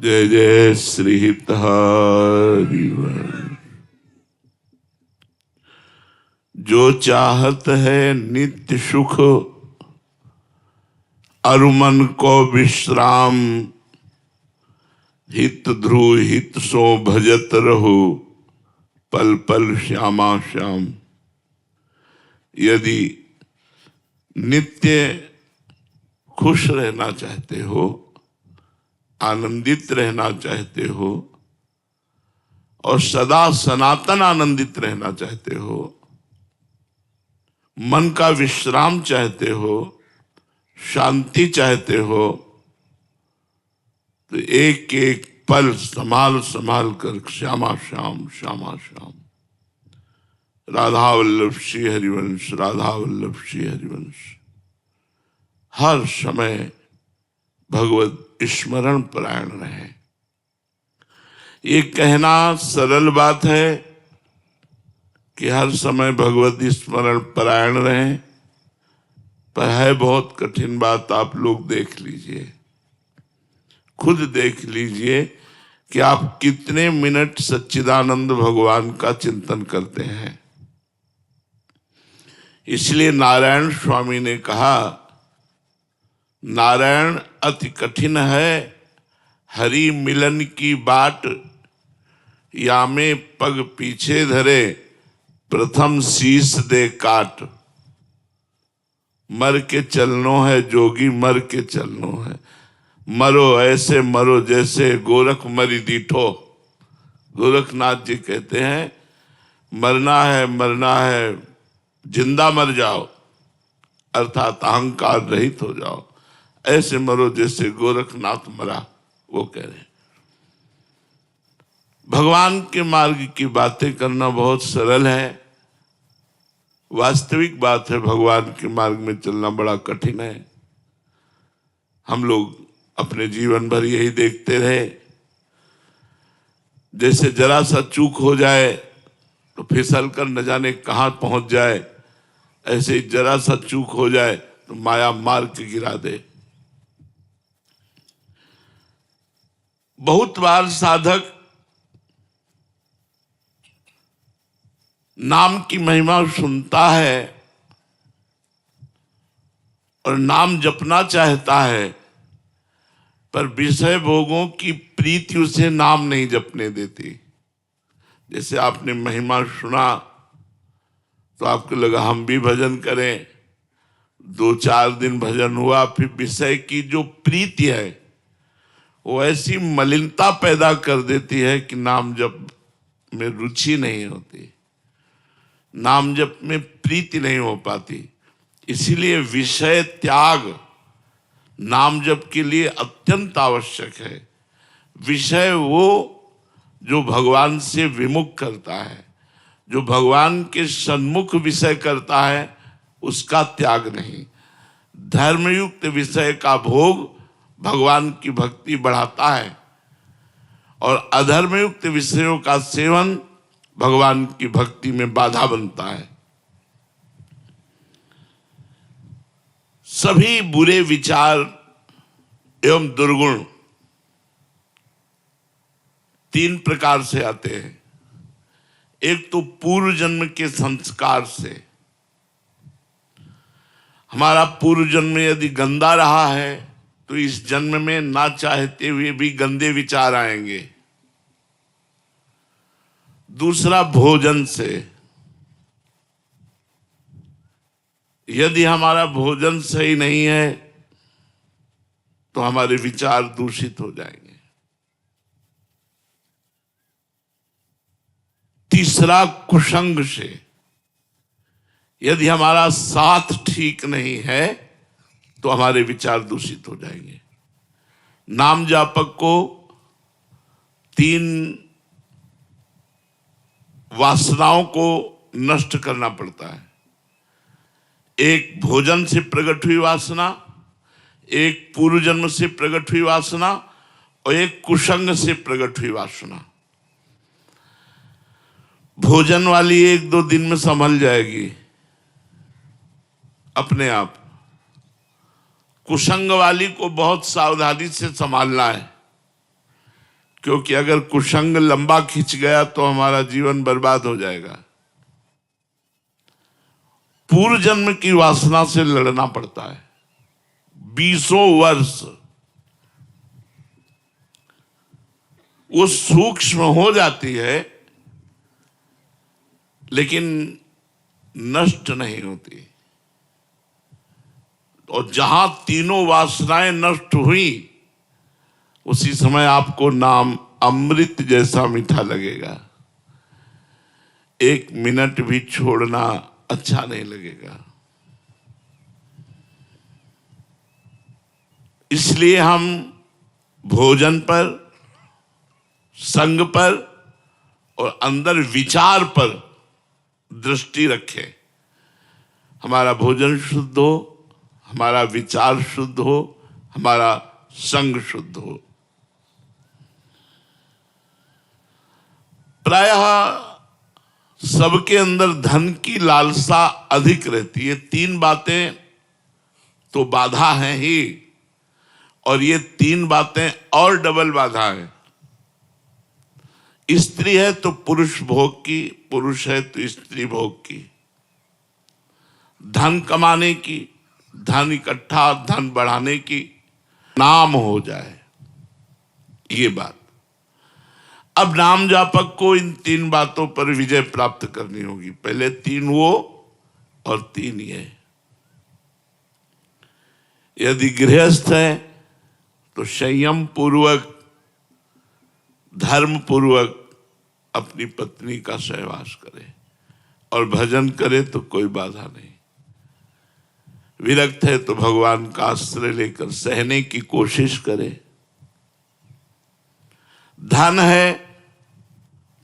जय जय श्री हरिवंश। जो चाहत है नित्य सुख, अरु मन को विश्राम, हित ध्रुव हित सो भजत रहो, पल पल श्यामा श्याम। यदि नित्य खुश रहना चाहते हो, आनंदित रहना चाहते हो और सदा सनातन आनंदित रहना चाहते हो, मन का विश्राम चाहते हो, शांति चाहते हो, तो एक एक पल संभाल संभाल कर श्यामा श्याम श्यामा श्याम। राधा वल्लभ श्री हरिवंश, राधा वल्लभ श्री हरिवंश। हर समय भगवत स्मरण परायण रहे। ये कहना सरल बात है कि हर समय भगवत स्मरण परायण रहे, पर है बहुत कठिन बात। आप लोग देख लीजिए, खुद देख लीजिए कि आप कितने मिनट सच्चिदानंद भगवान का चिंतन करते हैं। इसलिए नारायण स्वामी ने कहा, नारायण अति कठिन है, हरि मिलन की बाट, या में पग पीछे धरे, प्रथम शीश दे काट। मर के चलनो है जोगी, मर के चलनो है। मरो ऐसे मरो जैसे गोरख मरी दीठो। गोरखनाथ जी कहते हैं, मरना है, जिंदा मर जाओ, अर्थात अहंकार रहित हो जाओ। ऐसे मरो जैसे गोरखनाथ मरा, वो कह रहे हैं। भगवान के मार्ग की बातें करना बहुत सरल है, वास्तविक बात है भगवान के मार्ग में चलना बड़ा कठिन है। हम लोग अपने जीवन भर यही देखते रहे, जैसे जरा सा चूक हो जाए तो फिसल कर न जाने कहां पहुंच जाए, ऐसे जरा सा चूक हो जाए तो माया मार के गिरा दे। बहुत बार साधक नाम की महिमा सुनता है और नाम जपना चाहता है, पर विषय भोगों की प्रीति उसे नाम नहीं जपने देती। जैसे आपने महिमा सुना तो आपको लगा हम भी भजन करें, 2-4 दिन भजन हुआ, फिर विषय की जो प्रीति है वो ऐसी मलिनता पैदा कर देती है कि नाम जप में रुचि नहीं होती, नाम जप में प्रीति नहीं हो पाती। इसीलिए विषय त्याग नाम जप के लिए अत्यंत आवश्यक है। विषय वो जो भगवान से विमुख करता है, जो भगवान के सन्मुख विषय करता है, उसका त्याग नहीं। धर्मयुक्त विषय का भोग भगवान की भक्ति बढ़ाता है और अधर्मयुक्त विषयों का सेवन भगवान की भक्ति में बाधा बनता है। सभी बुरे विचार एवं दुर्गुण 3 प्रकार से आते हैं। एक तो पूर्व जन्म के संस्कार से। हमारा पूर्व जन्म यदि गंदा रहा है तो इस जन्म में ना चाहते हुए भी गंदे विचार आएंगे। दूसरा भोजन से। यदि हमारा भोजन सही नहीं है तो हमारे विचार दूषित हो जाएंगे। तीसरा कुसंग से। यदि हमारा साथ ठीक नहीं है तो हमारे विचार दूषित हो जाएंगे। नाम जापक को 3 वासनाओं को नष्ट करना पड़ता है। एक भोजन से प्रकट हुई वासना, एक पूर्व जन्म से प्रकट हुई वासना और एक कुसंग से प्रकट हुई वासना। भोजन वाली 1-2 दिन में संभल जाएगी अपने आप। कुसंग वाली को बहुत सावधानी से संभालना है। क्योंकि अगर कुसंग लंबा खिंच गया तो हमारा जीवन बर्बाद हो जाएगा। पूर्व जन्म की वासना से लड़ना पड़ता है 20 वर्ष। वो सूक्ष्म हो जाती है लेकिन नष्ट नहीं होती। और जहां तीनों वासनाएं नष्ट हुई उसी समय आपको नाम अमृत जैसा मीठा लगेगा। 1 मिनट भी छोड़ना अच्छा नहीं लगेगा। इसलिए हम भोजन पर, संग पर और अंदर विचार पर दृष्टि रखें। हमारा भोजन शुद्ध हो, हमारा विचार शुद्ध हो, हमारा संग शुद्ध हो। प्रायः सबके अंदर धन की लालसा अधिक रहती है। 3 बातें तो बाधा हैं ही, और ये 3 बातें और डबल बाधा है। स्त्री है तो पुरुष भोग की, पुरुष है तो स्त्री भोग की। धन कमाने की, धन इकट्ठा, धन बढ़ाने की, नाम हो जाए, ये बात। अब नाम जापक को इन 3 बातों पर विजय प्राप्त करनी होगी। पहले 3 वो और 3 ये। यदि गृहस्थ है तो संयम पूर्वक, धर्म पूर्वक अपनी पत्नी का सहवास करे, और भजन करे तो कोई बाधा नहीं। विरक्त है तो भगवान का आश्रय लेकर सहने की कोशिश करे। धन है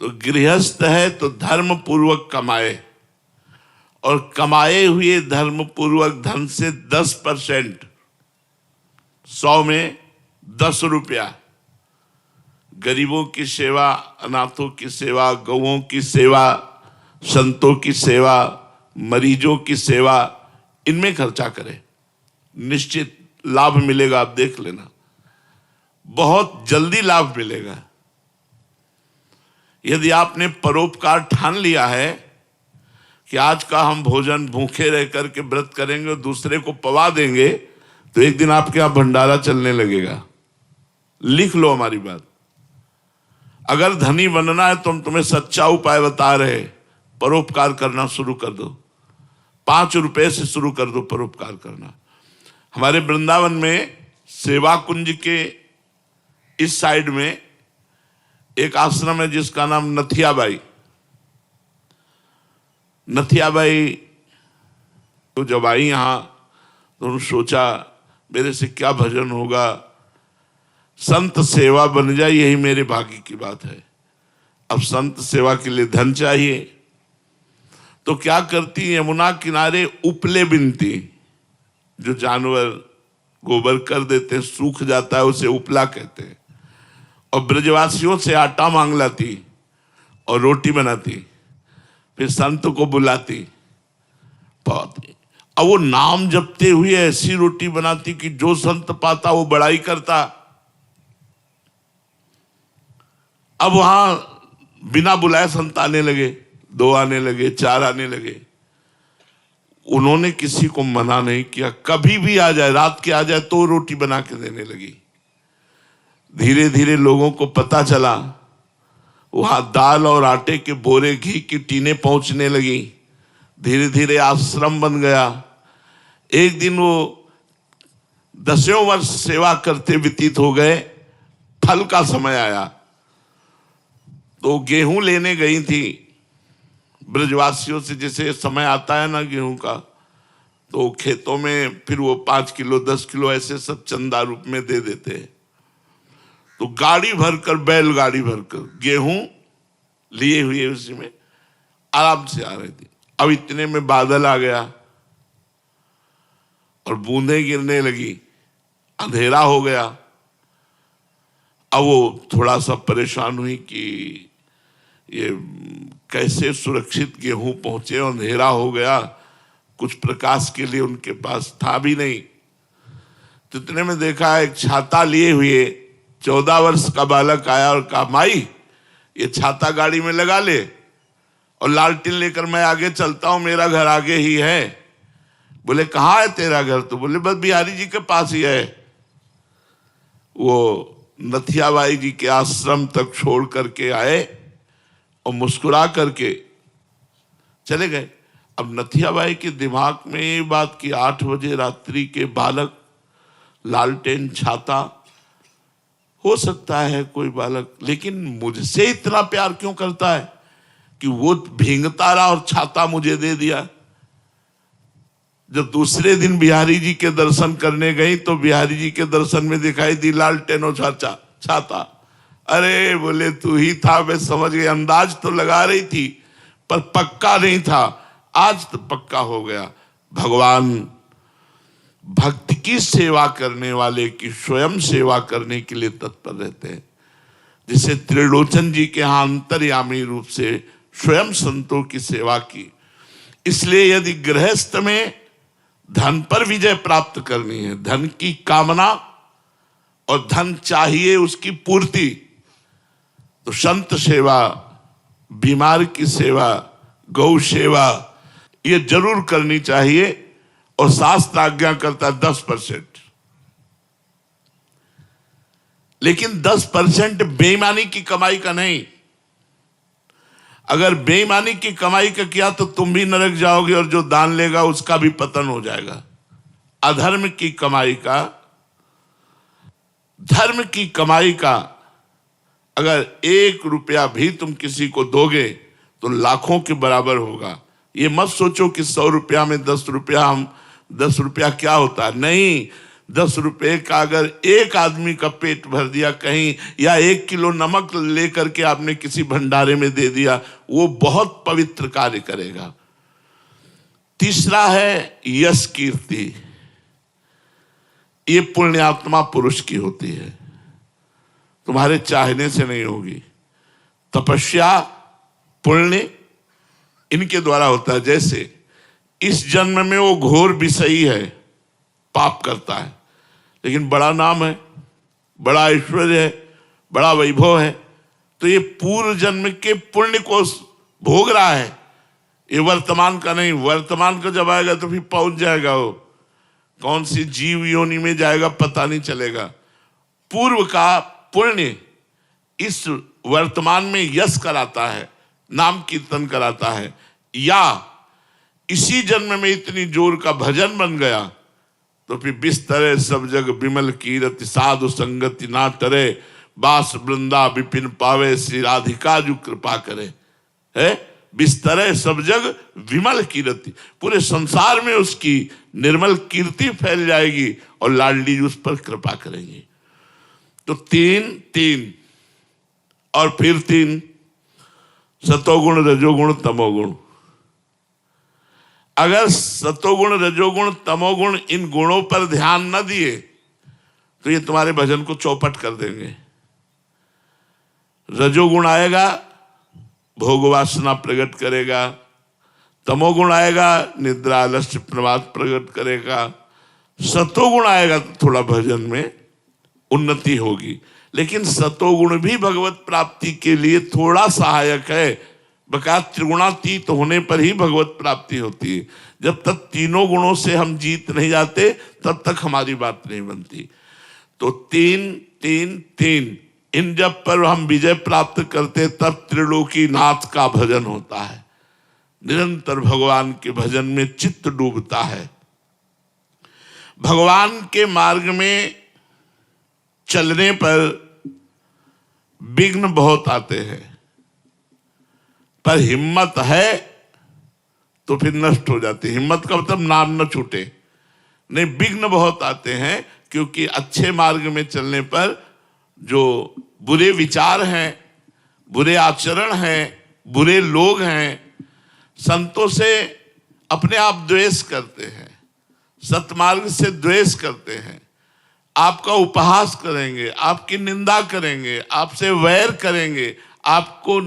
तो गृहस्थ है तो धर्म पूर्वक कमाए, और कमाए हुए धर्म पूर्वक धन से 10%, 100 में 10 रुपया गरीबों की सेवा, अनाथों की सेवा, गौओं की सेवा, संतों की सेवा, मरीजों की सेवा, इनमें खर्चा करें। निश्चित लाभ मिलेगा, आप देख लेना, बहुत जल्दी लाभ मिलेगा। यदि आपने परोपकार ठान लिया है कि आज का हम भोजन भूखे रह करके व्रत करेंगे और दूसरे को पवा देंगे, तो एक दिन आपके यहां भंडारा चलने लगेगा। लिख लो हमारी बात। अगर धनी बनना है तो हम तुम्हें सच्चा उपाय बता रहे, परोपकार करना शुरू कर दो। 5 रुपए से शुरू कर दो परोपकार करना। हमारे वृंदावन में सेवा कुंज के इस साइड में एक आश्रम है जिसका नाम नथियाबाई। नथियाबाई तो जब आई यहां तो उन्होंने सोचा मेरे से क्या भजन होगा, संत सेवा बन जाए, यही मेरे भाग्य की बात है। अब संत सेवा के लिए धन चाहिए, तो क्या करती, यमुना किनारे उपले बिनती, जो जानवर गोबर कर देते हैं, सूख जाता है, उसे उपला कहते हैं, और ब्रजवासियों से आटा मांग लाती और रोटी बनाती, फिर संत को बुलाती। बहुत अब वो नाम जपते हुए ऐसी रोटी बनाती कि जो संत पाता वो बड़ाई करता। अब वहां बिना बुलाए संत आने लगे, 2 आने लगे, 4 आने लगे। उन्होंने किसी को मना नहीं किया, कभी भी आ जाए, रात के आ जाए तो रोटी बना के देने लगी। धीरे धीरे लोगों को पता चला, वहां दाल और आटे के बोरे, घी की टीनें पहुंचने लगी। धीरे धीरे आश्रम बन गया। एक दिन वो 10 वर्ष सेवा करते व्यतीत हो गए। फल का समय आया तो गेहूं लेने गई थी ब्रजवासियों से, जैसे समय आता है ना गेहूं का, तो खेतों में फिर वो 5 किलो 10 किलो ऐसे सब चंदा रूप में दे देते हैं। तो गाड़ी भरकर, बैलगाड़ी भरकर गेहूं लिए हुए उसी में आराम से आ रही थी। अब इतने में बादल आ गया और बूंदें गिरने लगी, अंधेरा हो गया। अब वो थोड़ा सा परेशान हुई कि ये कैसे सुरक्षित गेहूं पहुंचे, और अंधेरा हो गया, कुछ प्रकाश के लिए उनके पास था भी नहीं। तो इतने में देखा एक छाता लिए हुए 14 वर्ष का बालक आया और कहा, माई ये छाता गाड़ी में लगा ले और लालटेन लेकर मैं आगे चलता हूं, मेरा घर आगे ही है। बोले कहाँ है तेरा घर? तो बोले बस बिहारी जी के पास ही है। वो नथियाबाई जी के आश्रम तक छोड़ करके आए और मुस्कुरा करके चले गए। अब नथियाबाई के दिमाग में ये बात कि 8 बजे रात्रि के बालक, लालटेन, छाता, हो सकता है कोई बालक, लेकिन मुझसे इतना प्यार क्यों करता है कि वो भींगता रहा और छाता मुझे दे दिया। जब दूसरे दिन बिहारी जी के दर्शन करने गई तो बिहारी जी के दर्शन में दिखाई दी लालटेन और छाता। अरे बोले तू ही था, मैं समझ गई। अंदाज तो लगा रही थी पर पक्का नहीं था, आज तो पक्का हो गया। भगवान भक्त की सेवा करने वाले की स्वयं सेवा करने के लिए तत्पर रहते हैं। जिसे त्रिलोचन जी के यहाँ अंतर्यामी रूप से स्वयं संतों की सेवा की। इसलिए यदि गृहस्थ में धन पर विजय प्राप्त करनी है, धन की कामना और धन चाहिए उसकी पूर्ति, तो संत सेवा, बीमार की सेवा, गौ सेवा ये जरूर करनी चाहिए। और शास्त्र आज्ञा करता है 10%, लेकिन 10% बेईमानी की कमाई का नहीं। अगर बेईमानी की कमाई का किया तो तुम भी नरक जाओगे और जो दान लेगा उसका भी पतन हो जाएगा। अधर्म की कमाई का, धर्म की कमाई का अगर 1 रुपया भी तुम किसी को दोगे तो लाखों के बराबर होगा। ये मत सोचो कि 100 रुपया में 10 रुपया, 10 रुपया क्या होता है। नहीं, 10 रुपये का अगर एक आदमी का पेट भर दिया कहीं, या 1 किलो नमक लेकर के आपने किसी भंडारे में दे दिया, वो बहुत पवित्र कार्य करेगा। तीसरा है यश कीर्ति। ये पुण्यात्मा पुरुष की होती है, तुम्हारे चाहने से नहीं होगी। तपस्या, पुण्य इनके द्वारा होता है। जैसे इस जन्म में वो घोर विषयी है, पाप करता है, लेकिन बड़ा नाम है, बड़ा ऐश्वर्य है, बड़ा वैभव है, तो ये पूर्व जन्म के पुण्य को भोग रहा है, ये वर्तमान का नहीं। वर्तमान का जब आएगा तो फिर पहुंच जाएगा, वो कौन सी जीव योनि में जाएगा पता नहीं चलेगा। पूर्व का पुण्य इस वर्तमान में यश कराता है, नाम कीर्तन कराता है। या इसी जन्म में इतनी जोर का भजन बन गया तो फिर बिस्तरे सब जग विमल कीरति, साधु संगति ना टरे, बास वृंदा विपिन पावे, श्री राधिका जो कृपा करे। है बिस्तरे सब जग विमल कीरति, पूरे संसार में उसकी निर्मल कीर्ति फैल जाएगी और लाडली जी उस पर कृपा करेंगी। तो 3 और फिर 3, सतोगुण, रजोगुण, तमोगुण। अगर सतोगुण, रजोगुण, तमोगुण इन गुणों पर ध्यान न दिए तो ये तुम्हारे भजन को चौपट कर देंगे। रजोगुण आएगा, भोग वासना प्रकट करेगा। तमोगुण आएगा, निद्रा, आलस्य, प्रमाद प्रकट करेगा। सतोगुण आएगा तो थोड़ा भजन में उन्नति होगी। लेकिन सतोगुण भी भगवत प्राप्ति के लिए थोड़ा सहायक है। बका त्रिगुणातीत होने पर ही भगवत प्राप्ति होती है। जब तक तीनों गुणों से हम जीत नहीं जाते तब तक हमारी बात नहीं बनती। तो 3 इन जब पर हम विजय प्राप्त करते तब त्रिलोकी नाथ का भजन होता है। निरंतर भगवान के भजन में चित्त डूबता है। भगवान के मार्ग में चलने पर विघ्न बहुत आते हैं, पर हिम्मत है तो फिर नष्ट हो जाती है। हिम्मत का मतलब नाम न छूटे। नहीं, विघ्न बहुत आते हैं क्योंकि अच्छे मार्ग में चलने पर जो बुरे विचार हैं, बुरे आचरण हैं, बुरे लोग हैं, संतों से अपने आप द्वेष करते हैं, सतमार्ग से द्वेष करते हैं, आपका उपहास करेंगे, आपकी निंदा करेंगे, आपसे वैर करेंगे, आपको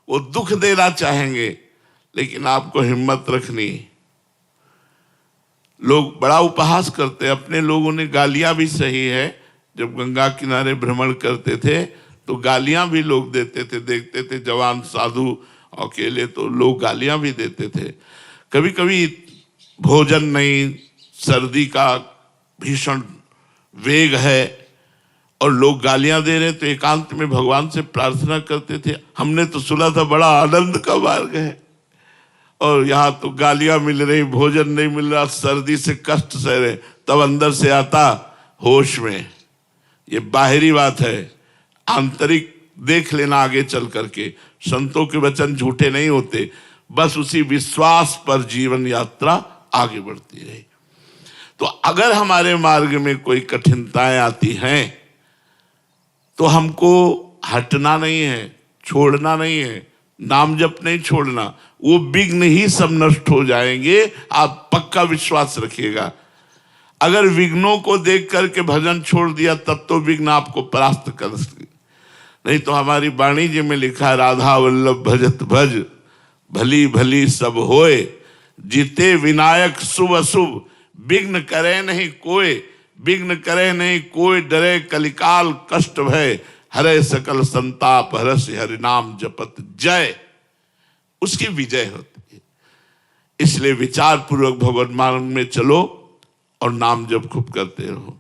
वो दुख देना चाहेंगे, लेकिन आपको हिम्मत रखनी। लोग बड़ा उपहास करते हैं, अपने लोगों ने गालियां भी सही है, जब गंगा किनारे भ्रमण करते थे तो गालियां भी लोग देते थे, देखते थे जवान साधु अकेले तो लोग गालियां भी देते थे। कभी कभी भोजन नहीं, सर्दी का भीषण वेग है और लोग गालियां दे रहे, तो एकांत में भगवान से प्रार्थना करते थे। हमने तो सुना था बड़ा आनंद का मार्ग है और यहाँ तो गालियां मिल रही, भोजन नहीं मिल रहा, सर्दी से कष्ट सह रहे। तब अंदर से आता होश में, ये बाहरी बात है, आंतरिक देख लेना आगे चल करके। संतों के वचन झूठे नहीं होते, बस उसी विश्वास पर जीवन यात्रा आगे बढ़ती रही। तो अगर हमारे मार्ग में कोई कठिनताएं आती हैं तो हमको हटना नहीं है, छोड़ना नहीं है, नाम जप नहीं छोड़ना। वो विघ्न ही सब नष्ट हो जाएंगे, आप पक्का विश्वास रखिएगा। अगर विघ्नों को देख करके भजन छोड़ दिया तब तो विघ्न आपको परास्त कर सके, नहीं तो हमारी वाणी जी में लिखा है, राधा वल्लभ भजत भज भली भली सब होए, जीते विनायक शुभ अशुभ, विघ्न करे नहीं कोई, विघ्न करे नहीं कोई, डरे कलिकाल कष्ट भय, हरे सकल संताप हरस हरि नाम जपत जय। उसकी विजय होती है। इसलिए विचार पूर्वक भगवत मार्ग में चलो और नाम जप खूब करते रहो।